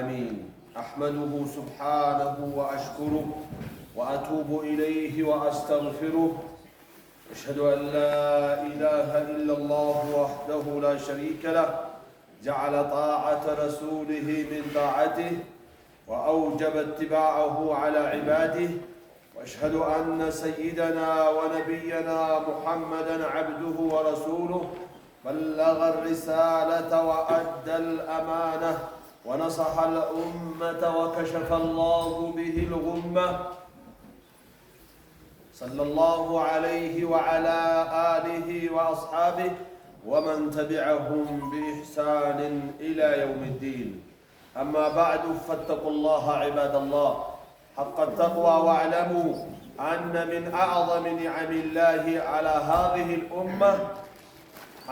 آمين. أحمده سبحانه وأشكره وأتوب إليه وأستغفره. أشهد أن لا إله إلا الله وحده لا شريك له، جعل طاعة رسوله من طاعته وأوجب اتباعه على عباده. وأشهد أن سيدنا ونبينا محمدًا عبده ورسوله، بلغ الرسالة وأدى الأمانة ونصح الأمة وكشف الله به الغمة، صلى الله عليه وعلى آله وأصحابه ومن تبعهم بإحسان إلى يوم الدين. أما بعد، فاتقوا الله عباد الله حق التقوى، واعلموا أن من أعظم نعم الله على هذه الأمة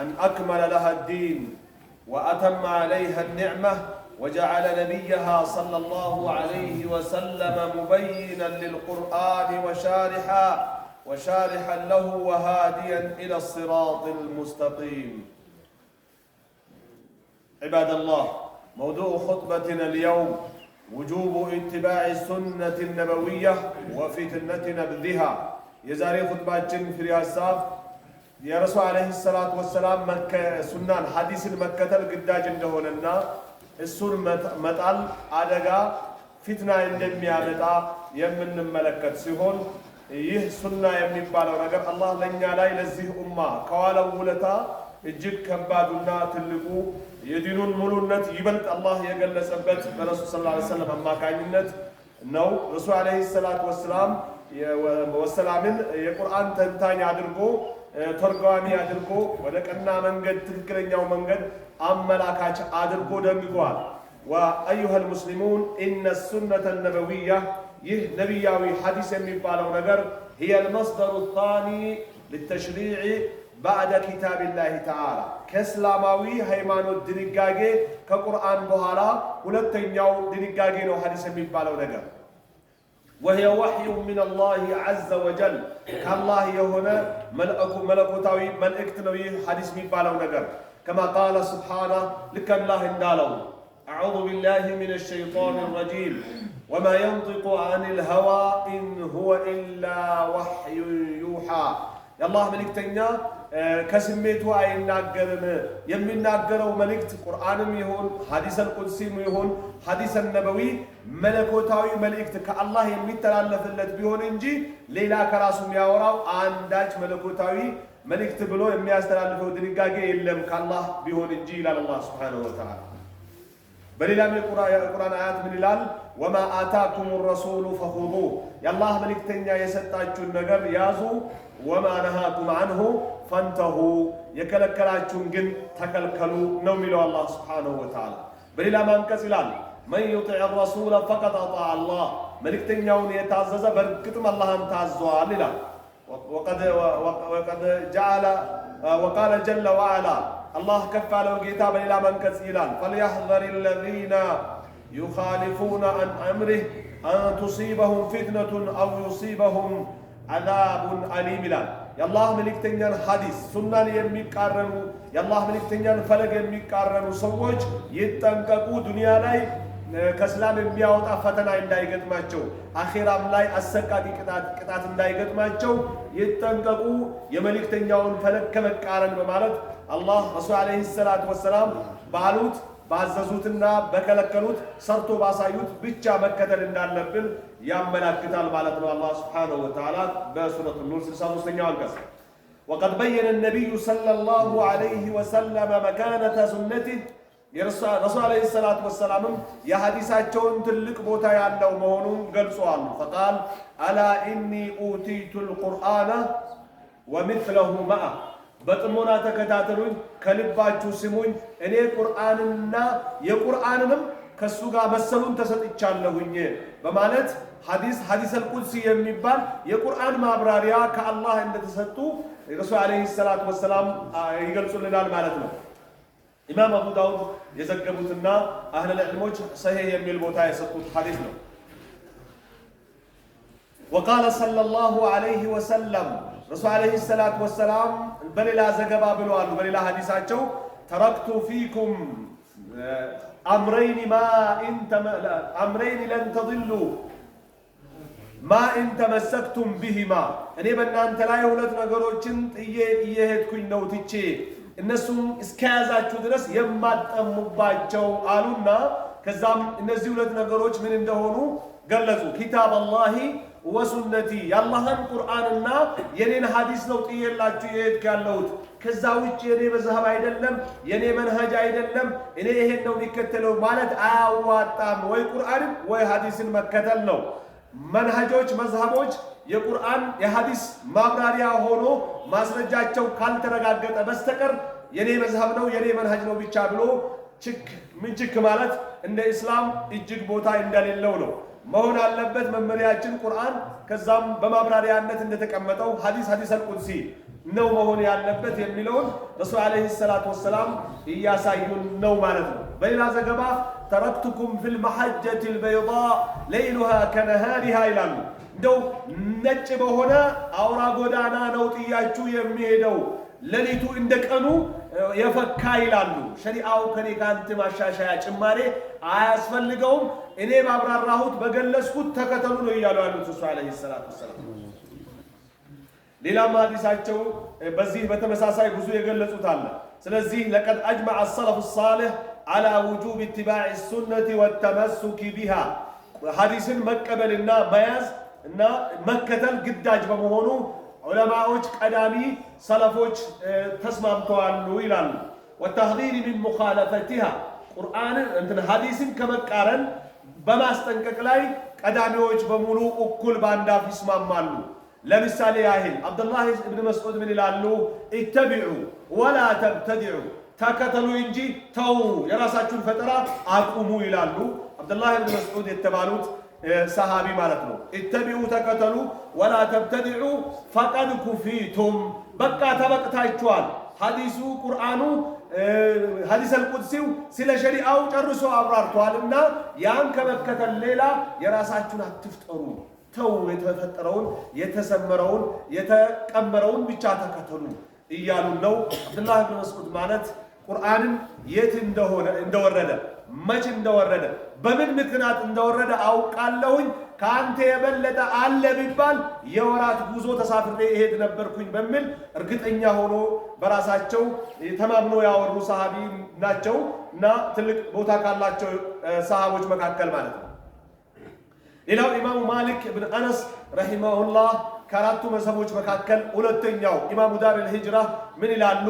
أن أكمل لها الدين وأتم عليها النعمة، وجعل نبيها صلى الله عليه وسلم مبينا للقرآن وشارحا له وهاديا إلى الصراط المستقيم. عباد الله، موضوع خطبتنا اليوم وجوب اتباع السنة النبوية وفتنة نبذها. يزاري خطباتنا في رياسات يا رسول عليه الصلاة والسلام مكة سنان حديث المكة القداج عندهولنا السور مطال አደጋ ፊትና እንደሚያመጣ የምንመለከት ሲሆን ይህ ሱና የሚባለው ነገር አላህ ለኛ ላይ ለዚህ ኡማ ከዋለው ውለታ እጅግ ከባዱና ትልቁ የዲኑን ሙሉነት ይበልጥ አላህ የገለጸበት በረሱል ሰለላሁ ዐለይሂ ወሰለም አማካኝነት ነው። ረሱል ዐለይሂ ሰላቱ ወሰላምን የቁርአን ተንታኝ አድርጎ ተርጓሚ አድርጎ ወደ ቀና መንገድ ትክክለኛው መንገድ አመላካች አድርጎ ደንግጓል። وأيها المسلمون إن السنة النبوية ይህ ነብያዊ ሐዲስ የሚባለው ነገር هي المصدر الثاني للتشريع بعد كتاب الله تعالى ከእስላማዊ ሃይማኖት ድንጋጌ ከቁርአን በኋላ ሁለተኛው ድንጋጌ ነው ሐዲስ የሚባለው ነገር። وهي وحي من الله عز وجل كالله يهنا ملكوتاوي ملئكت نبي حديث ميبالو نجر كما قال سبحانه لك الله اندالو أعوذ بالله من الشيطان الرجيم وما ينطق عن الهوى إن هو إلا وحي يوحى. يا الله ملكتنا كسميتو أي ناقرن يمين ناقرو ملكت قرآن يهون حديث القدسي يهون حديث النبوي ملكوتاوي ملكت كالله يميتلالف اللت بيهون انجي ليلا كراسو مياوراو عنداج ملكوتاوي ملكت بلو يمياستلالفو دنقاقي إلم كالله بيهون انجي إلى الله سبحانه وتعالى. بليلا من القرآن آيات من الال وما آتاكم الرسول فخذوه. يا الله ملكتنا يستاجو النقر يازو وما نهاكم عنه فانتهوا يكلكلاچون ግን ተከልከሉ ነው የሚለው አላህ Subhanahu Wa Ta'ala። በሌላ አንቀጽ ይላል من يطع الرسول فقد اطاع الله መልእክተኛውን የታዘዘ በርግጥም አላህን ታዟል ይላል። وقد جعل وقال جل وعلا الله كفاله ጌታ በሌላ አንቀጽ ይላል فليحذر الذين يخالفون عن امره ان تصيبهم فتنة او يصيبهم عذاب أليم ይላል። የአላህ መልእክተኛን ሐዲስ ሱናን የሚቃረኑ የአላህ መልእክተኛን ፈለግ የሚቃረኑ ሰዎች ይጠንቀቁ። ዱንያ ላይ ከእስላም የሚያወጣ ፈተና እንዳይገጥማቸው፣ አኺራም ላይ አሰቃቂ ቅጣት እንዳይገጥማቸው ይጠንቀቁ የመልእክተኛውን ፈለግ ከመቃረን በማለት አላህ ረሱል ዐለይሂ ሰላቱ ወሰላም ባሉት ባዘዙትና በከለከሉት ሰርቶ ባሳዩት ብቻ መከተል እንዳለብን ያመላክታል ማለት ነው። አላህ Subhanahu Wa Ta'ala በሱረቱ ኑር 63ኛው አንቀጽ وقد بين النبي صلى الله عليه وسلم مكانة سنته የረሱል ዐለይሂ ሰላቱ ወሰላም የሐዲሳቸውን ትልቅ ቦታ ያለው መሆኑን ገልጿል። فقال ألا إني أوتيت القرآن ومثله معه በጥሞና ተከታተሉኝ ከልባችሁ ስሙኝ እኔ ቁርአንና የቁርአንንም ከሱ ጋር መሰሉን ተሰጥቻለሁኝ በማለት ሐዲስ አልቁድሲ የሚባል የቁርአን ማብራሪያ ከአላህ እንደተሰጡ ረሱል ዐለይሂ ሰላቱ ወሰላም ይገልጹልናል ማለት ነው። ኢማም አቡ ዳውድ የዘገቡትና አህለል ዒልሞች ሰሂህ የሚል ቦታ የሰጡት ሐዲስ ነው። وقال صلى الله عليه وسلم ረሱል ዐለይሂ ሰላቱ ወሰላም በሌላ ዘገባ ብለዋል። በሌላ ሐዲሳቸው ተረክቱ ፊኩም أمرين لن تضلوا ما إن تمسكتم بهما እኔ በእናንተ ላይ ሁለት ነገሮችን እየሄድኩኝ ነው ትቼ እነሱም እስከያዛችሁ ድረስ የማትጠሙባቸው አሉና ከዛም እነዚህ ሁለት ነገሮች ምን እንደሆኑ ገለጹ ኪታብ አላህ ወሱነቲ የአላህን ቁርአንና የኔን ሐዲስ ነው ጥየላችሁ የሄድኩ ያለሁት ከዛ ውጭ የኔ መዝሀብ አይደለም የኔ መንሃጅ አይደለም እኔ ይሄን ነው የሚከተለው ማለት አያዋጣም ወይ ቁርአንን ወይ ሐዲስን መከተል ነው መንሃጆች መዝሀቦች የቁርአን የሐዲስ ማብራሪያ ሆኖ ማስረጃቸው ካልተረጋገጠ በስተቀር የኔ መዝሀብ ነው የኔ መንሃጅ ነው ብቻ ብሎ ችክ ማለት እንደ እስላም እጅግ ቦታ እንደሌለው ነው መሆን አለበት መመሪያችን ቁርአን ከዛም በማብራሪያነት እንደተቀመጠው ሐዲስ አልቁድሲ ነው መሆን ያለበት የሚለውን ረሱል አለይሂ ሰላቱ ወሰላም ያሳዩን ነው ማለት ነው በሌላ ዘገባ ተረክቱኩም ፊል መሐጀቲ البيضاء ليلها كنهارها ይላሉ እንደው ነጭ በሆነ አውራ ጎዳና ነው ጥያችሁ የሚሄደው ለሊቱ እንደቀኑ የፈካ ይላሉ ሸሪዓው ከኔ ካንተ ማሻሻያ ጭማሬ አያስፈልገውም እኔ ባብራራሁት በገለጽኩት ተከተሉ ነው ይያሉ ያሉት ረሱል አለይሂ ሰላቱ ወሰላም ሌላ ሐዲሳቸው በዚህ በተመሳሳይ ብዙ የገለጹት አለ ስለዚህ لقد اجمع السلف الصالح على وجوب اتباع السنه والتمسك بها ሐዲስን መቀበልና መያዝ እና መከተል ግዳጅ በመሆኑ ዑለማዎች ቀዳሚ ሰለፎች ተስማምተዋል ይላሉ والتحذير من مخالفتها ቁርአን እንትን ሐዲስን ከመቃረን በማስጠንቀቅ ላይ ቀዳሚዎች በሙሉ እኩል ባንዳፍ ይስማማሉ ለምሳሌ ያህል አብዱላህ ኢብኑ መስዑድ ምን ይላሉ ኢተቢዑ ወላ ተብተዲዑ ተከተሉ እንጂ ተው የራሳችሁን ፈጠራ አቁሙ ይላሉ አብዱላህ ኢብኑ መስዑድ የተባሉት ሰሃቢ ማለት ነው ኢተቢዑ ተከተሉ ወላ ተብተዲዑ ፈቀድ ኩፊቱም በቃ ተበቅታችኋል ሐዲሱ ቁርአኑ ሐዲስ አልቁድሲው ስለ ሸሪዓው ጨርሶ አብራርቷልና ያን ከመከተል ሌላ የራሳችሁን አትፍጠሩ ተው የተፈጠረውን የተሰመረውን የተቀመረውን ብቻ ተከተሉ እያሉ ነው አብዱላህ ኢብኑ መስዑድ ማለት ቁርአንን የት እንደወረደ መች እንደወረደ በምን ምክንያት እንደወረደ አውቃለሁኝ ካንተ የበለጠ አለ ቢባል የወራት ጉዞ ተሳፍሬ እሄድ ነበርኩኝ በሚል እርግጠኛ ሆኖ በራሳቸው ተማምኖ ያወሩ ሰሃቢ ናቸው እና ትልቅ ቦታ ካላቸው ሰሃቦች መካከል ማለት ነው ሌላው ኢማሙ ማሊክ ኢብኑ አነስ ረሂመሁላህ ከአራቱ መዝሀቦች መካከል ሁለተኛው ኢማሙ ዳር አልሂጅራ ምን ይላሉ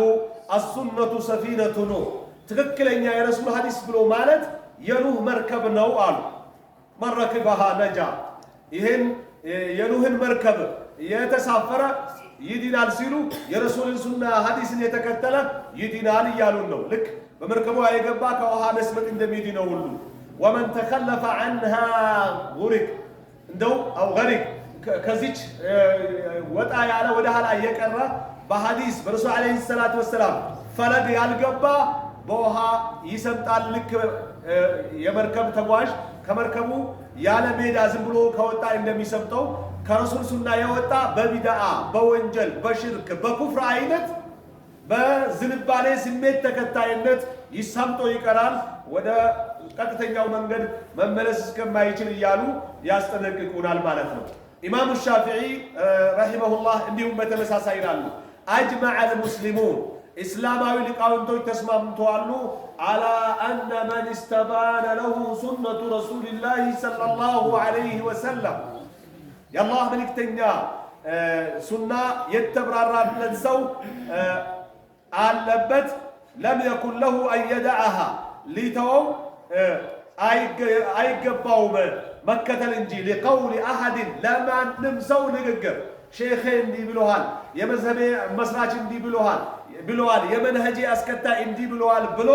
አሱነቱ ሰፊነቱ ኑህ ትክክለኛ የረሱል ሐዲስ ብሎ ማለት የኑህ መርከብ ነው አሉ መርከበሃ ነጃ ይሄን የኑህን መርከብ የተሳፈረ ይድናል ሲሉ የረሱልን ሱና ሐዲስን የተከተለ ይድናል እያሉን ነው ልክ በመርከቡ የገባ ከውሃ መስመጥ እንደሚድነው ሁሉ ومن تخلف عنها غرق እንደው او غرق ከዚች ወጣ ያለ ወደ ኋላ የቀረ በሐዲስ በረሱል አለይሂ ሰላቱ ወሰለም ፈለግ ያልገባ በውሃ ይሰምጣል ልክ የመርከብ ተጓዥ ከመርከቡ ያለ ሜዳ ዝም ብሎ ከወጣ እንደሚሰምጠው ከረሱል ሱና የወጣ በቢድዓ በወንጀል በሽርክ በኩፍር አይነት በዝንባሌ ስሜት ተከታይነት ይሰምጦ ይቀራል ወደ ቀጥተኛው መንገድ መመለስ እስከማይችል እያሉ ያስጠነቅቁናል ማለት ነው ኢማሙ ሻፊዒ ረሂመሁላህ እንዲሁም በተመሳሳይ ይላሉ አጅመዐ አልሙስሊሙን እስላማዊ ሊቃውንቶች ተስማምተዋል አላ አነ መን እስተባነ ለሁ ሱነቱ ረሱልላህ ሰለላሁ ዐለይሂ ወሰለም የአላህ መልእክተኛ ሱና የተብራራለት ሰው አለበት ለም የኩን ለሁ አን የደዐሃ ሊተወው አይገባውም መከተል እንጂ لقول احد ለማንም ሰው ንግግር ሼኽ እንዲህ ብለዋል የመዝሀቤ መስራች እንዲህ ብለዋል የመንሀጂ አስከታይ እንዲህ ብለዋል ብሎ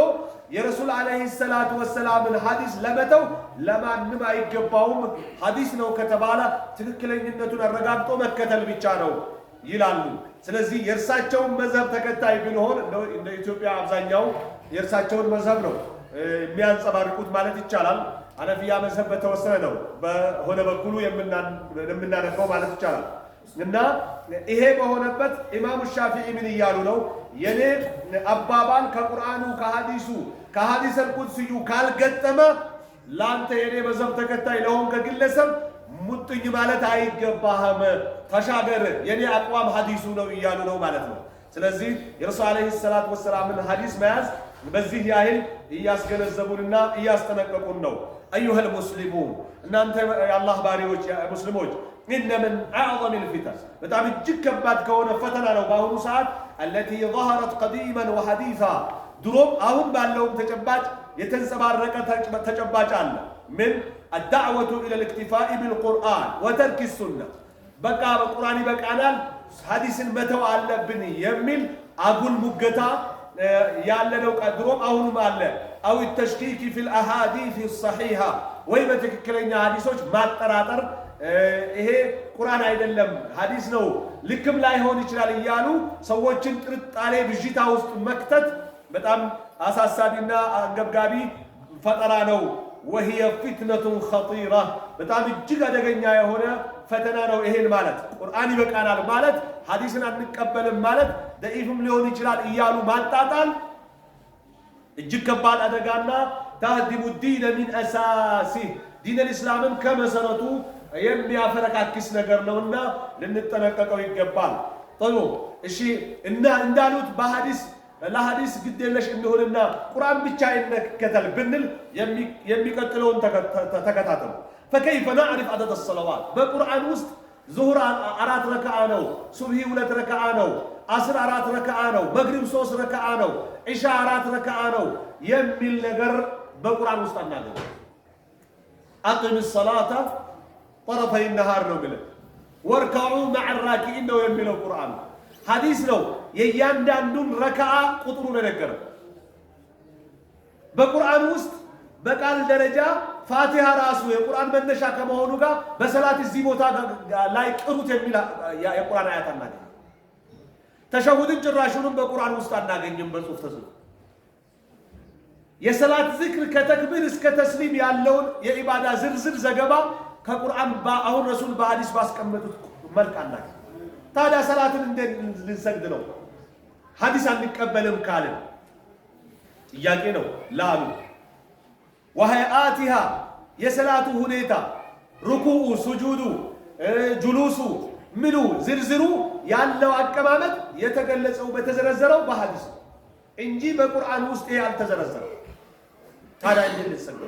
የረሱል አለይሂ ሰላቱ ወሰላምን ሐዲስ ለመተው ለማንም አይገባውም ሐዲስ ነው ከተባለ ትክክለኛነቱን አረጋግጦ መከተል ብቻ ነው ይላሉ ስለዚህ የእርሳቸውን መዝሀብ ተከታይ ብንሆን እንደ ኢትዮጵያ አብዛኛው የእርሳቸውን መዝሀብ ነው የሚያንጸባርቁት ማለት ይቻላል ሐነፊያ መዝሀብ በተወሰነ ነው በሆነ በኩሉ የምናነቀው ማለት ይቻላል እና ይሄ በሆነበት ኢማሙ ሻፊዒ ምን ይያሉ ነው የኔ አባባል ከቁርአኑ ከሐዲሱ ከሐዲስ አልቁድሲዩ ካልገጠመ ላንተ የኔ መዝሀብ ተከታይ ለሆንከ ግለሰብ ሙጥኝ ማለት አይገባህም፣ ተሻገር፣ የኔ አቋም ሐዲሱ ነው እያሉ ነው ማለት ነው። ስለዚህ የረሱል አለይሂ ሰላቱ ወሰላምን ሐዲስ መያዝ በዚህ ያህል እያስገነዘቡንና እያስጠነቀቁን ነው። አዩሀል ሙስሊሙን እናንተ የአላህ ባሪዎች ሙስሊሞች ኢነ ምን አዕዘም ልፊተን በጣም እጅግ ከባድ ከሆነ ፈተና ነው በአሁኑ ሰዓት አለቲ ظهرت قديما وحديثا ድሮም አሁን ባለውም ተጨባጭ የተንጸባረቀ ተጨባጭ አለ። ምን الدعوة إلى الاكتفاء بالقرآن وترك السنة በቃ በቁርአን ይበቃናል ሐዲስን መተው አለብን የሚል አጉል ሙገታ ያለነው ድሮም አሁንም አለ። አው التشكيك في الأحاديث الصحيحة ወይ በትክክለኛ ሐዲሶች ማጠራጠር ይሄ ቁርአን አይደለም ሐዲስ ነው ልክም ላይሆን ይችላል እያሉ ሰዎችን ጥርጣሬ ብዥታ ውስጥ መክተት በጣም አሳሳቢና አንገብጋቢ ፈጠራ ነው። وهي فتنة خطيرة በጣም እጅግ አደገኛ የሆነ ፈተና ነው። ይሄን ማለት ቁርአን ይበቃናል ማለት ሐዲስን አንቀበልም ማለት ደኢፍም ሊሆን ይችላል እያሉ ማጣጣል እጅግ ከባድ አደጋና تهدم الدين من أساسه ዲን الإسلام ከመሰረቱ የሚያፈረካክስ ነገር ነውና ልንጠነቀቀው ይገባል። ጥሩ እሺ እና እንዳሉት በሐዲስ ለሐዲስ ግዴለሽ እንደሆነና ቁርአን ብቻ ይነከተል ብንል የሚቀጥለውን ተከታተሉ። فكيف نعرف عدد الصلوات በቁርአን ውስጥ ዙሁር 4 ረካዓ ነው፣ ሱብሂ 2 ረካዓ ነው፣ አስር 4 ረካዓ ነው፣ መግሪብ 3 ረካዓ ነው፣ ኢሻ 4 ረካዓ ነው የሚል ነገር በቁርአን ውስጥ አናገኝ። አቂም الصلاة طرفي النهار ነው ብለ ወርካዑ مع الراكعين ነው የሚለው ቁርአን ሐዲስ ነው። የእያንዳንዱን ረካዓ ቁጥሩን ነገር በቁርአን ውስጥ በቃል ደረጃ ፋቲሃ ራሱ የቁርአን መነሻ ከመሆኑ ጋር በሰላት እዚህ ቦታ ላይ ቅሩት የሚል የቁርአን አያት አናገኝ። ተሸሁድን ጭራሹንም በቁርአን ውስጥ አናገኝም በጽሁፍ ተጽፎ። የሰላት ዝክር ከተክቢር እስከ ተስሊም ያለውን የኢባዳ ዝርዝር ዘገባ ከቁርአን አሁን ረሱል በሐዲስ ባስቀመጡት መልክ አናገኝ። ታዲያ ሰላትን እንዴት ልንሰግድ ነው ሐዲስ አንቀበልም ካልን ጥያቄ ነው ላሉ وهيئاتها የሰላቱ ሁኔታ ሩኩዑ ሱጁዱ ጁሉሱ ምኑ ዝርዝሩ ያለው አቀማመጥ የተገለጸው በተዘረዘረው በሐዲስ እንጂ በቁርአን ውስጥ ያልተዘረዘረው። ታዲያ እንዴት ልንሰግድ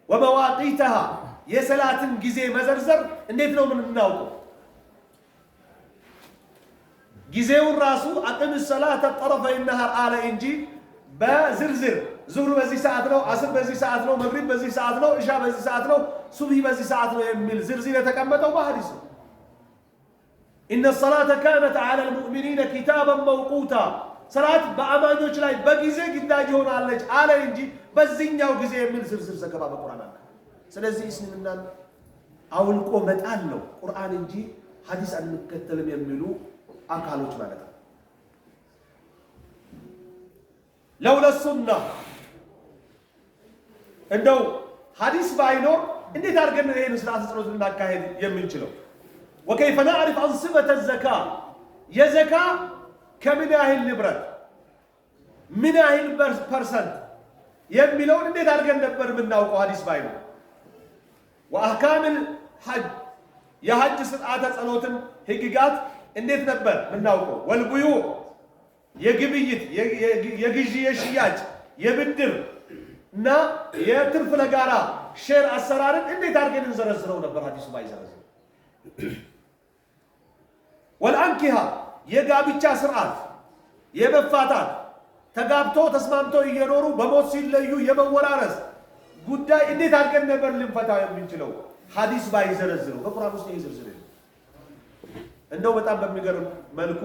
ومواقيتها የሰላትን ጊዜ መዘርዘር እንዴት ነው የምናውቀው? ጊዜውን ራሱ አቂም الصلاة طرفي النهار አለ እንጂ በዝርዝር ዙህር በዚህ ሰዓት ነው፣ አስር በዚህ ሰዓት ነው፣ መግሪብ በዚህ ሰዓት ነው፣ ኢሻ በዚህ ሰዓት ነው፣ ሱብሂ በዚህ ሰዓት ነው የሚል ዝርዝር የተቀመጠው በሐዲስ ነው። إن الصلاة كانت على المؤمنين كتابا موقوتا ሰላት በአማኞች ላይ በጊዜ ግዳጅ ሆናለች አለ እንጂ በዚህኛው ጊዜ የሚል ዝርዝር ዘገባ በቁርአን አለ። ስለዚህ እስልምናን አውልቆ መጣል ነው ቁርአን እንጂ ሐዲስ አንከተልም የሚሉ አካሎች ማለት ነው። ለውለ ሱና እንደው ሐዲስ ባይኖር እንዴት አድርገን ይሄን ስርዓተ ጸሎት ልናካሄድ የምንችለው? وكيف نعرف أنصبة الزكاة የዘካ ከምን ያህል ንብረት ምን ያህል ፐርሰንት የሚለውን እንዴት አድርገን ነበር የምናውቀው ሐዲስ ባይኖር? وأحكام الحج የሐጅ ስርዓተ ጸሎትን ህግጋት እንዴት ነበር የምናውቀው? والبيوع የግብይት የግዢ የሽያጭ የብድር እና የትርፍ ለጋራ ሼር አሰራርን እንዴት አድርገን እንዘረዝረው ነበር ሐዲሱ ባይዘረዝር? ወልአንኪሃ የጋብቻ ስርዓት የመፋታት ተጋብቶ ተስማምቶ እየኖሩ በሞት ሲለዩ የመወራረስ ጉዳይ እንዴት አድርገን ነበር ልንፈታው የምንችለው ሐዲስ ባይዘረዝረው? በቁርአን ውስጥ ይዘረዝር። እንደው በጣም በሚገርም መልኩ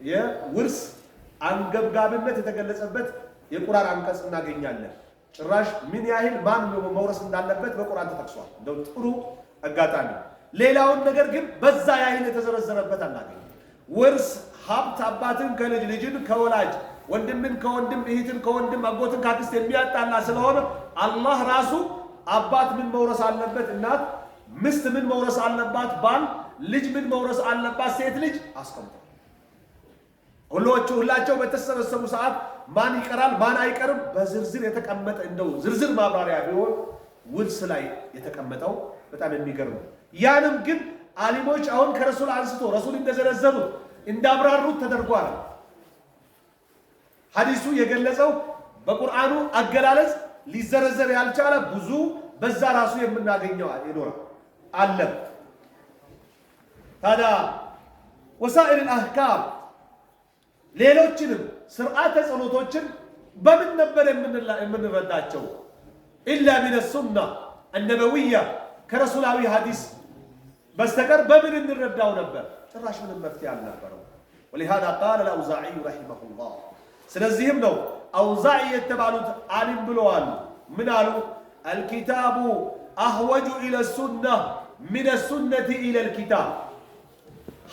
የውርስ አንገብጋብነት የተገለጸበት የቁርአን አንቀጽ እናገኛለን። ጭራሽ ምን ያህል ማን መውረስ እንዳለበት በቁርአን ተጠቅሷል። እንደው ጥሩ አጋጣሚ። ሌላውን ነገር ግን በዛ ያህል የተዘረዘረበት አናገኝ። ውርስ ሀብት አባትን ከልጅ ልጅን ከወላጅ ወንድምን ከወንድም እህትን ከወንድም አጎትን ካክስት የሚያጣላ ስለሆነ አላህ ራሱ አባት ምን መውረስ አለበት፣ እናት ምስት ምን መውረስ አለባት፣ ባል ልጅ ምን መውረስ አለባት፣ ሴት ልጅ አስቀምጧል። ሁላቸው በተሰበሰቡ ሰዓት ማን ይቀራል ማን አይቀርም በዝርዝር የተቀመጠ እንደው ዝርዝር ማብራሪያ ቢሆን ውልስ ላይ የተቀመጠው በጣም የሚገርም ያንም ግን ዓሊሞች አሁን ከረሱል አንስቶ ረሱል እንደዘረዘሩት እንዳብራሩት ተደርጓል። ሐዲሱ የገለጸው በቁርአኑ አገላለጽ ሊዘረዘር ያልቻለ ብዙ በዛ ራሱ የምናገኘው ይኖራል አለ። ታዲያ ወሳኢል አልአህካም ሌሎችንም ስርዓተ ጸሎቶችን በምን ነበር የምንረዳቸው? ኢላ ሚነ ሱና አነበዊያ ከረሱላዊ ሐዲስ በስተቀር በምን እንረዳው ነበር? ጭራሽ ምንም መፍትሄ አልነበረው። ولهذا قال الأوزاعي رحمه الله ስለዚህም ነው አውዛዒ የተባሉት ዓሊም ብለዋል። ምን አሉ? الكتاب أحوج إلى السنة من السنة إلى الكتاب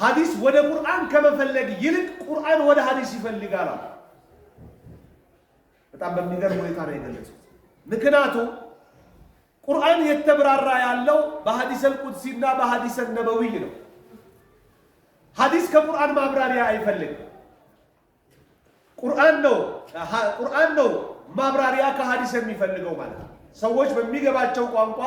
ሐዲስ ወደ ቁርአን ከመፈለግ ይልቅ ቁርአን ወደ ሐዲስ ይፈልጋል። በጣም በሚገርም ሁኔታ ነው የገለጹት። ምክንያቱም ቁርአን የተብራራ ያለው በሐዲሰል ቁድሲና በሐዲሰል ነበዊ ነው። ሐዲስ ከቁርአን ማብራሪያ አይፈልግም። ቁርአን ነው ማብራሪያ ከሐዲስ የሚፈልገው ማለት ነው። ሰዎች በሚገባቸው ቋንቋ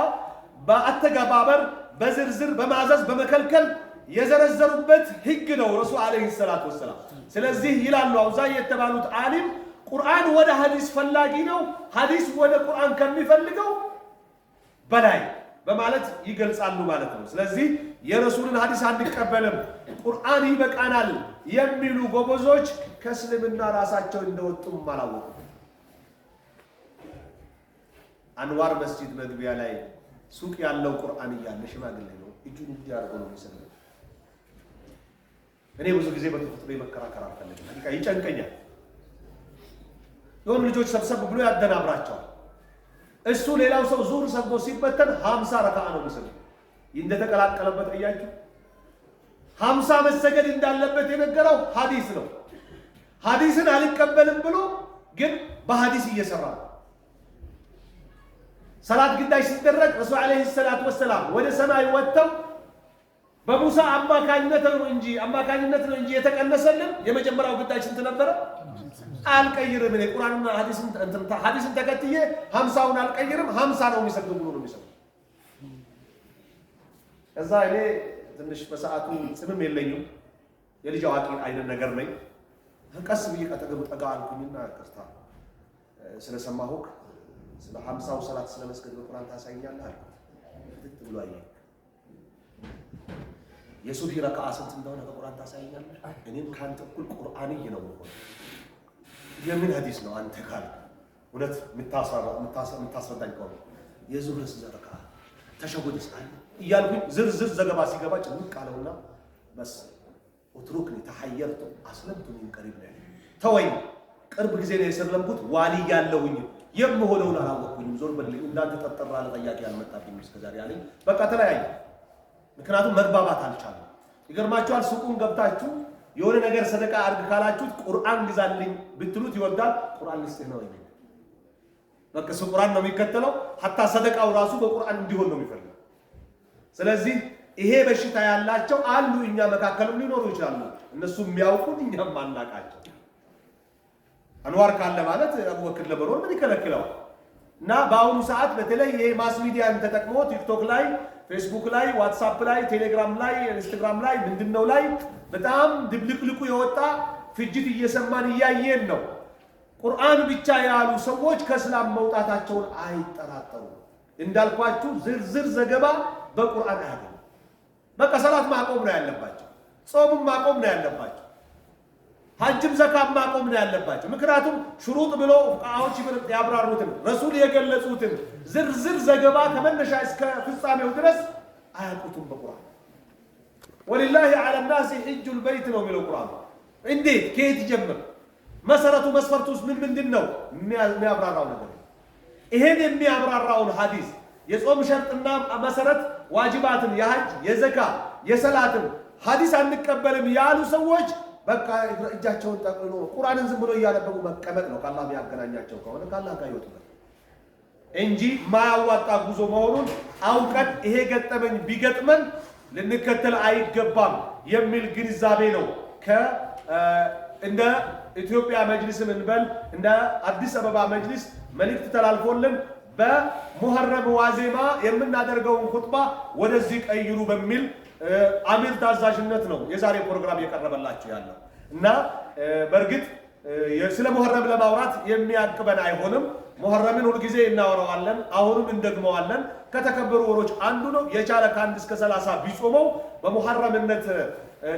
በአተገባበር በዝርዝር በማዘዝ በመከልከል የዘረዘሩበት ህግ ነው ረሱል አለይሂ ሰላቱ ወሰላም። ስለዚህ ይላሉ አውዛዒ የተባሉት ዓሊም ቁርአን ወደ ሐዲስ ፈላጊ ነው፣ ሐዲስ ወደ ቁርአን ከሚፈልገው በላይ በማለት ይገልጻሉ ማለት ነው። ስለዚህ የረሱልን ሐዲስ አንቀበልም ቁርአን ይበቃናል የሚሉ ጎበዞች ከእስልምና ራሳቸው እንደወጡም አላወቁም። አንዋር መስጂድ መግቢያ ላይ ሱቅ ያለው ቁርአን እያለ ሽማግሌ ነው እጁን እንዲያርጎ ነው የሚሰለው። እኔ ብዙ ጊዜ በተፈጥሮ መከራከር አልፈልግም፣ ይጨንቀኛል። የሆኑ ልጆች ሰብሰብ ብሎ ያደናብራቸዋል። እሱ ሌላው ሰው ዙር ሰግዶ ሲበተን 50 ረካዓ ነው የሚሰግደው። እንደተቀላቀለበት እያችሁ 50 መሰገድ እንዳለበት የነገረው ሐዲስ ነው። ሐዲስን አልቀበልም ብሎ ግን በሐዲስ እየሰራ ነው። ሰላት ግዳጅ ሲደረግ ረሱል አለይሂ ሰላቱ ወሰላም ወደ ሰማይ ወጥተው በሙሳ አማካኝነት ነው እንጂ የተቀነሰልን የመጀመሪያው ግዳጅ ስንት ነበረ? አልቀይርም እኔ ቁርአንና ሐዲስን ተከትዬ 50ውን አልቀይርም 50 ነው የሚሰግደው ብሎ ነው የሚሰግደው። ከዛ እኔ ትንሽ በሰዓቱ ጽምም የለኝም የልጅ አዋቂ አይነት ነገር ነኝ። ቀስ ብዬ ቀጠገቡ ጠጋ አልኩኝና ቅርታ ስለሰማሁህ ስለ 50ው ሰላት ስለመስገድ በቁርአን ታሳይኛለህ አልኩት። ፍትት ብሎ አየኝ። የሱብሂ ረካዓ ስንት እንደሆነ በቁርአን ታሳይኛለህ? እኔም ካንተ እኩል ቁርአንይ ነው ማለት የምን ሐዲስ ነው አንተ ካልክ እውነት የምታስረዳኝ ከሆነ የዙህር ረካዓ ተሸሁድ ይስአል እያልኩኝ ዝርዝር ዘገባ ሲገባ ጭምቅ አለውና በስ ወትሩክኒ ተሐየርቱ አስለምቱ ሚን ቀሪብ ነው ተወኝ። ቅርብ ጊዜ ነው የሰለምኩት ዋሊ ያለውኝ የምሆነውን አላወቅኩኝም። ዞር በልኝ እንዳንተ ተጠራ ለጠያቂ ያልመጣብኝ እስከዛሬ አለኝ። በቃ ተለያየ። ምክንያቱም መግባባት አልቻለም። ይገርማችኋል። ሱቁን ገብታችሁ የሆነ ነገር ሰደቃ አድርግ ካላችሁት ቁርአን ግዛልኝ ብትሉት ይወዳል። ቁርአን ልስጥህ ነው ይላል። በቃ ቁርአን ነው የሚከተለው። ሐታ ሰደቃው ራሱ በቁርአን እንዲሆን ነው የሚፈልገው። ስለዚህ ይሄ በሽታ ያላቸው አሉ። እኛ መካከልም ሊኖሩ ይችላሉ። እነሱ የሚያውቁት እኛም ማናቃቸው። አንዋር ካለ ማለት አቡበክር ለበሮን ምን ይከለክለዋል? እና በአሁኑ ሰዓት በተለይ ይሄ ማስ ሚዲያን ተጠቅሞ ቲክቶክ ላይ፣ ፌስቡክ ላይ፣ ዋትስአፕ ላይ፣ ቴሌግራም ላይ፣ ኢንስታግራም ላይ ምንድነው ላይ በጣም ድብልቅልቁ የወጣ ፍጅት እየሰማን እያየን ነው። ቁርአን ብቻ ያሉ ሰዎች ከእስላም መውጣታቸውን አይጠራጠሩ። እንዳልኳችሁ ዝርዝር ዘገባ በቁርአን አያገኙ። በቃ ሰላት ማቆም ነው ያለባቸው፣ ጾም ማቆም ነው ያለባቸው፣ ሐጅም ዘካም ማቆም ነው ያለባቸው። ምክንያቱም ሽሩጥ ብሎ ፉቃሃዎች ያብራሩትን ረሱል የገለጹትን ዝርዝር ዘገባ ከመነሻ እስከ ፍጻሜው ድረስ አያውቁትም በቁርአን። ወሊላሂ ዐለ ናሲ ሒጁል በይት ነው የሚለው ቁርአን። እንዴት ከየት ይጀምር? መሰረቱ መስፈርቱስ ምንድን ነው? የሚያብራራው ነገር ይሄን የሚያብራራውን ሐዲስ የጾም ሸርጥና መሰረት ዋጅባትን የሐጅ የዘካ የሰላትን ሐዲስ አንቀበልም ያሉ ሰዎች በቃ እጃቸውን ጠቅልሎ ቁርአንን ዝም ብሎ እያነበቡ መቀመጥ ነው። ካላህ የሚያገናኛቸው ከሆነ ካላህ ጋር ይወጡበት እንጂ ማያዋጣ ጉዞ መሆኑን አውቀን ይሄ ገጠመኝ ቢገጥመን ልንከተል አይገባም የሚል ግንዛቤ ነው እንደ ኢትዮጵያ መጅሊስን እንበል እንደ አዲስ አበባ መጅሊስ መልእክት ተላልፎልን በሙሐረም ዋዜማ የምናደርገውን ኹጥባ ወደዚህ ቀይሩ በሚል አሚር ታዛዥነት ነው የዛሬ ፕሮግራም የቀረበላችሁ ያለው እና በእርግጥ ስለ ሙሐረም ለማውራት የሚያቅበን አይሆንም። ሙሐረምን ሁሉ ጊዜ እናወራዋለን፣ አሁንም እንደግመዋለን። ከተከበሩ ወሮች አንዱ ነው። የቻለ ከ1 እስከ 30 ቢጾመው በሙሐረምነት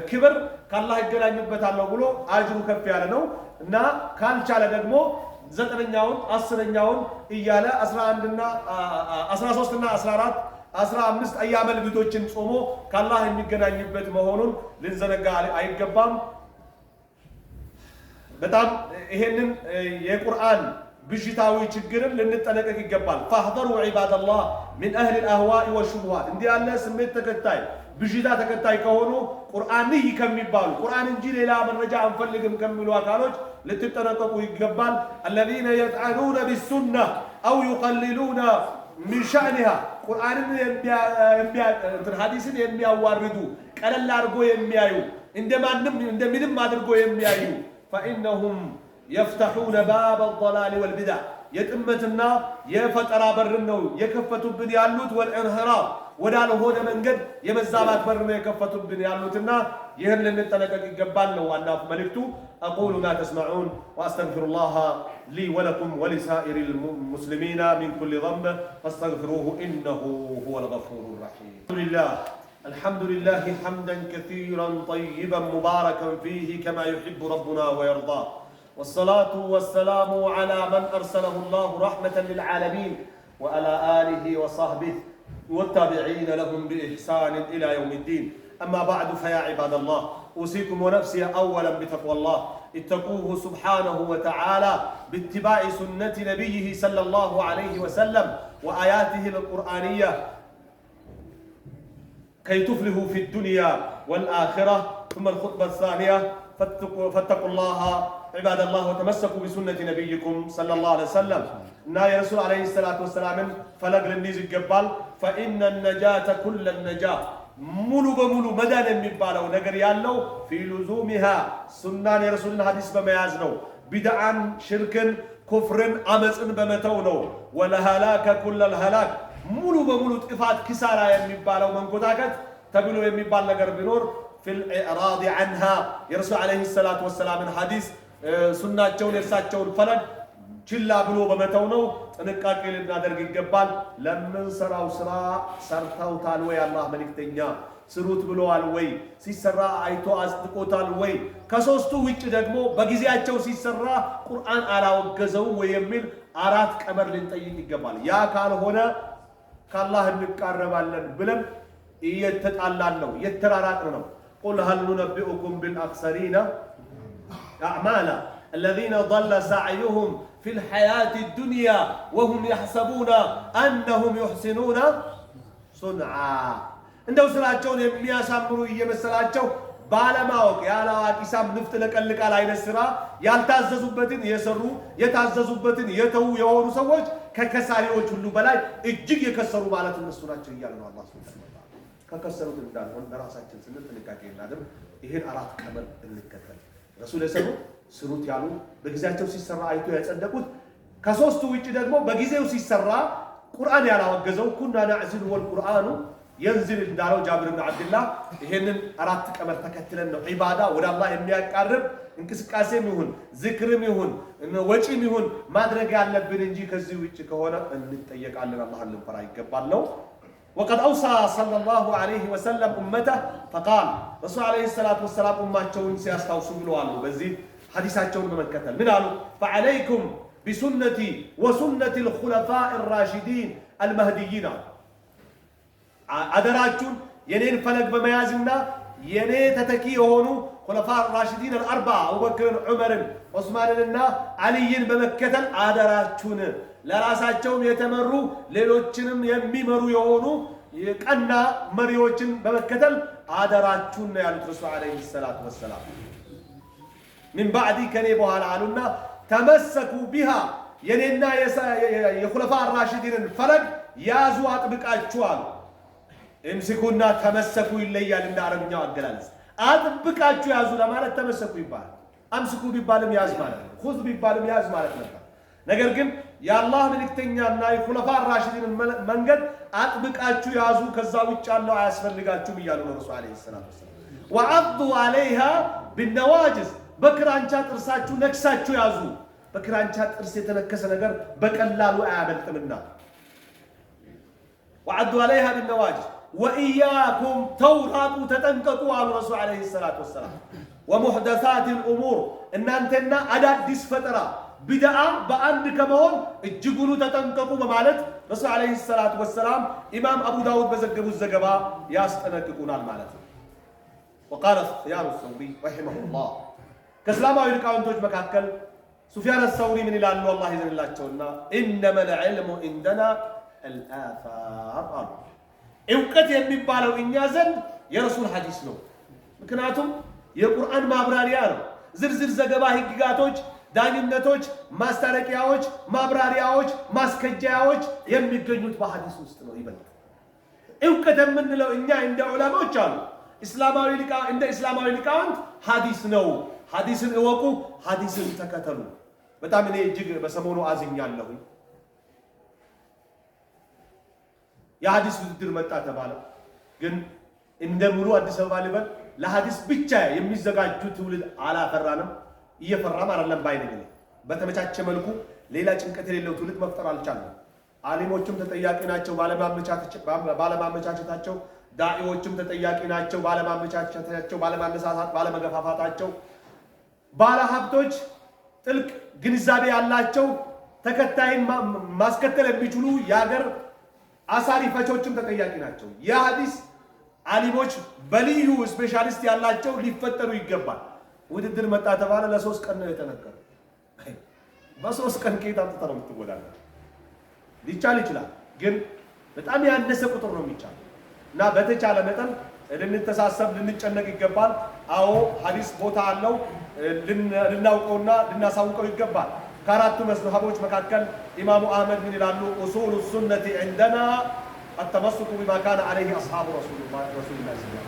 ክብር ካላህ ይገናኝበታል ብሎ አጅሩ ከፍ ያለ ነው እና ካልቻለ ደግሞ 9ኛውን 10ኛውን እያለ 11 እና 13 እና 14 15 አያመል ቢቶችን ጾሞ ካላህ የሚገናኝበት መሆኑን ልንዘነጋ አይገባም። በጣም ይሄንን የቁርአን ብዥታዊ ችግርን ልንጠነቀቅ ይገባል። فاحذروا عباد الله من اهل الاهواء والشبهات እንዲህ ያለ ስሜት ተከታይ ብዥታ ተከታይ ከሆኑ ቁርአንይ ከሚባሉ ቁርአን እንጂ ሌላ መረጃ አንፈልግም ከሚሉ አካሎች ልትጠነቀቁ ይገባል። الذين يطعنون بالسنه او يقللون من شأنها ቁርአንን ሐዲስን የሚያዋርዱ ቀለል አድርጎ የሚያዩ እንደምንም አድርጎ የሚያዩ فإنهم يفتحون باب الضلال والبدع يتمتنا يفترى برنو يكفتوا بن يالوت والانحراف ودال هون منجد يمزابات برنو يكفتوا بن يالوتنا يهل نتلقى يقبال لو أنا ملكتو أقول ما تسمعون وأستغفر الله لي ولكم ولسائر المسلمين من كل ذنب فاستغفروه إنه هو الغفور الرحيم. الحمد لله حمدا كثيرا طيبا مباركا فيه كما يحب ربنا ويرضاه، والصلاة والسلام على من أرسله الله رحمة للعالمين وعلى آله وصحبه والتابعين لهم بإحسان إلى يوم الدين. أما بعد فيا عباد الله أوصيكم ونفسي أولا بتقوى الله، اتقوه سبحانه وتعالى باتباع سنة نبيه صلى الله عليه وسلم وآياته القرآنية كي تفلحوا في الدنيا والآخرة. ثم الخطبة الثانية فاتقوا الله عباد الله وتمسكوا بسنة نبيكم صلى الله عليه وسلم. يا رسول عليه الصلاة والسلام فلق للنيز الجبال فإن النجاة كل النجاة ملو بملو مدان የሚባለው ነገር ያለው في لزومها سنة رسول الحديث በመያዝ ነው። بدعا شركا كفرا አመጽን በመተው ነው። ولهلاك كل الهلاك ሙሉ በሙሉ ጥፋት ኪሳራ የሚባለው መንኮታከት ተብሎ የሚባል ነገር ቢኖር في الإعراض عنها የረሱል عليه الصلاة والسلام ሐዲስ ሱናቸውን የርሳቸውን ፈለግ ችላ ብሎ በመተው ነው። ጥንቃቄ ልናደርግ ይገባል። ለምንሰራው ስራ ሰርተውታል ወይ? አላህ መልእክተኛ ስሩት ብለዋል ወይ? ሲሰራ አይቶ አጽድቆታል ወይ? ከሶስቱ ውጭ ደግሞ በጊዜያቸው ሲሰራ ቁርአን አላወገዘው ወይ የሚል 4 ቀመር ልንጠይቅ ይገባል። ያ ካልሆነ ካላህ እንቃረባለን ብለን እየተጣላን ነው፣ እየተራራቅን ነው። قل هل ننبئكم بالأخسرين أعمالا الذين ضل سعيهم في الحياة الدنيا وهم يحسبون أنهم يحسنون صنعا. እንደው ስራቸውን የሚያሳምሩ እየመሰላቸው ባለማወቅ ያላዋቂ ሳም ንፍጥ ለቀልቃል አይነት ስራ ያልታዘዙበትን የሰሩ የታዘዙበትን የተው የሆኑ ሰዎች ከከሳሪዎች ሁሉ በላይ እጅግ የከሰሩ ማለት እነሱ ናቸው እያለ ነው አላህ Subhanahu Wa Ta'ala። ከከሰሩት እንዳልሆን በራሳችን ስንት ጥንቃቄ እናድርግ። ይሄን 4 ቀመር እንከተል። ረሱል የሰሩት ስሩት ያሉ በጊዜያቸው ሲሰራ አይቶ ያጸደቁት፣ ከሶስቱ ውጪ ደግሞ በጊዜው ሲሰራ ቁርአን ያላወገዘው ኩና ናዕዚሉ ወልቁርአኑ ينزل እንዳለው ጃብር ኢብኑ አብዱላህ ይሄንን 4 ቀመር ተከትለን ነው ዒባዳ ወደ አላህ የሚያቃርብ እንቅስቃሴም ይሁን ዝክርም ይሁን ወጪም ይሁን ማድረግ ያለብን እንጂ ከዚህ ውጪ ከሆነ እንጠየቃለን። አላህን ልንፈራ ይገባል ነው። وقد أوصى صلى الله عليه وسلم أمته فقال رسول عليه الصلاة والسلام أمتهم سيستوصوا ብለዋል። በዚህ ሐዲሳቸውን በመከተል ምን አሉ? فعليكم بسنتي وسنة الخلفاء الراشدين المهديين አደራችሁን የኔን ፈለግ በመያዝና የኔ ተተኪ የሆኑ ኹለፋ ራሺዲን አልአርባ አቡበክርን፣ ዑመርን፣ ዑስማንንና አልይን በመከተል አደራችሁን ለራሳቸውም የተመሩ ሌሎችንም የሚመሩ የሆኑ ቀና መሪዎችን በመከተል አደራችሁን ነው ያሉት ረሱል አለይሂ ሰላቱ ወሰላም። من بعدي ከኔ በኋላ አሉና ተመሰኩ ቢሃ የኔና የኹለፋ ራሺዲንን ፈለግ ያዙ አጥብቃችሁ አሉ። امسكونا تمسكوا ይለያል እንደ አረብኛው አገላለጽ። አጥብቃችሁ ያዙ ለማለት ተመሰኩ ይባላል። አምስኩ ቢባልም ያዝ ማለት ነው። ኹዝ ቢባልም ያዝ ማለት ነበር። ነገር ግን የአላህ መልእክተኛና የኹለፋ ራሺዲን መንገድ አጥብቃችሁ ያዙ፣ ከዛ ውጭ ያለው አያስፈልጋችሁም እያሉ ነው ረሱል አለይሂ ሰላቱ ወሰላም። ወዐዱ ዐለይሃ ቢነዋጅዝ በክራንቻ ጥርሳችሁ ነክሳችሁ ያዙ። በክራንቻ ጥርስ የተነከሰ ነገር በቀላሉ አያመልጥምና። ወዐዱ ዐለይሃ ቢነዋጅዝ ወኢያኩም ተውራጡ ተጠንቀቁ አሉ ረሱል አለይሂ ሰላቱ ወሰላም። ወሙሕደሳቲል ኡሙር እናንተና አዳዲስ ፈጠራ ቢድዓ በአንድ ከመሆን እጅጉኑ ተጠንቀቁ በማለት ረሱል አለይሂ ሰላቱ ወሰላም ኢማም አቡ ዳውድ በዘገቡት ዘገባ ያስጠነቅቁናል ማለት ነው። ወቃለ ሱፍያኑ ሰውሪ ረሒመሁላህ ከእስላማዊ ሊቃውንቶች መካከል ሱፊያን ሰውሪ ምን ይላሉ? አላህ ይዘንላቸውና ኢነመል ዒልሙ ዒንደና አልአሳር አሉ። እውቀት የሚባለው እኛ ዘንድ የረሱል ሐዲስ ነው። ምክንያቱም የቁርአን ማብራሪያ ነው። ዝርዝር ዘገባ፣ ህግጋቶች፣ ዳኝነቶች፣ ማስታረቂያዎች፣ ማብራሪያዎች፣ ማስከጃያዎች የሚገኙት በሐዲስ ውስጥ ነው። ይበልጥ እውቀት የምንለው እኛ እንደ ዑለማዎች አሉ እንደ እስላማዊ ሊቃውንት ሐዲስ ነው። ሐዲስን እወቁ፣ ሐዲስን ተከተሉ። በጣም እኔ እጅግ በሰሞኑ አዝኛለሁ። የሐዲስ ውድድር መጣ ተባለ። ግን እንደ ሙሉ አዲስ አበባ ልበል ለሐዲስ ብቻ የሚዘጋጁ ትውልድ አላፈራንም፣ እየፈራም አይደለም ባይነኝ። በተመቻቸ መልኩ ሌላ ጭንቀት የሌለው ትውልድ መፍጠር አልቻለም። ዓሊሞችም ተጠያቂ ናቸው ባለማመቻቸታቸው፣ ዳዒዎችም ተጠያቂ ናቸው ባለማመቻቸታቸው፣ ባለማነሳሳት፣ ባለመገፋፋታቸው። ባለሀብቶች ጥልቅ ግንዛቤ ያላቸው ተከታይን ማስከተል የሚችሉ የሀገር አሳሪ ፈቾችም ተጠያቂ ናቸው። የሐዲስ ዓሊሞች በልዩ ስፔሻሊስት ያላቸው ሊፈጠሩ ይገባል። ውድድር መጣ ተባለ። ለ3 ቀን ነው የተነገረው። በ3 ቀን ከየት አምጥተህ ነው የምትወዳደር? ሊቻል ይችላል፣ ግን በጣም ያነሰ ቁጥር ነው የሚቻል እና በተቻለ መጠን ልንተሳሰብ ልንጨነቅ ይገባል። አዎ ሐዲስ ቦታ አለው፣ ልናውቀውና ልናሳውቀው ይገባል። ከአራቱ መዝሀቦች መካከል ኢማሙ አህመድ ምን ይላሉ? ኡሱሉ ሱነቲ ዐንደና አተመሱኩ ቢማ ካነ ዐለይሂ አስሓቡ ረሱሊላህ ሰለላሁ ዐለይሂ ወሰለም።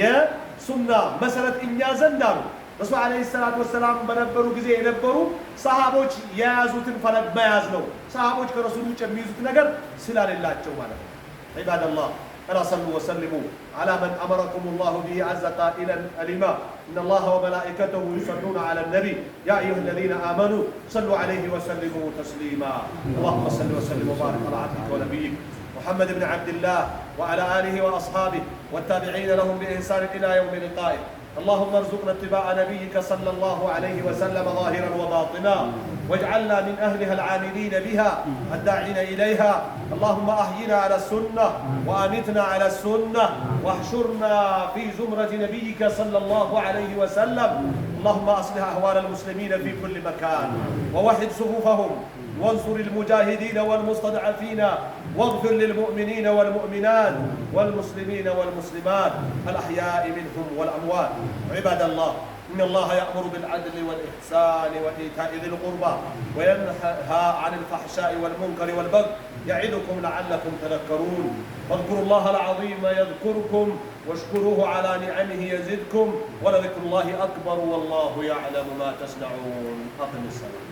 የሱና መሰረት እኛ ዘንድ አሉ ረሱል ዐለይሂ ሰላቱ ወሰላም በነበሩ ጊዜ የነበሩ ሰሃቦች የያዙትን ፈለግ መያዝ ነው። ሰሃቦች ከረሱል ውጭ የሚይዙት ነገር ስላሌላቸው ማለት ነው። ዒባደላህ ألا صلوا وسلموا على من أمركم الله به عز قائلا الإمام إن الله وملائكته يصلون على النبي يا أيها الذين آمنوا صلوا عليه وسلموا تسليما اللهم صل وسلم وبارك على عبدك ونبيك محمد بن عبد الله وعلى آله وأصحابه والتابعين لهم بإحسان إلى يوم لقائه اللهم ارزقنا اتباع نبيك صلى الله عليه وسلم ظاهرا وباطنا واجعلنا من أهلها العاملين بها الداعين إليها اللهم أحينا على السنة وأمتنا على السنة واحشرنا في زمرة نبيك صلى الله عليه وسلم اللهم أصلح أحوال المسلمين في كل مكان ووحد صفوفهم وانصر المجاهدين والمستضعفين واغفر للمؤمنين والمؤمنات والمسلمين والمسلمات الأحياء منهم والأموات عباد الله إن الله يأمر بالعدل والإحسان وإيتاء ذي القربى وينهى عن الفحشاء والمنكر والبغي يعظكم لعلكم تذكرون واذكروا الله العظيم يذكركم واشكروه على نعمه يزدكم ولذكر الله أكبر والله يعلم ما تصنعون أقم الصلاة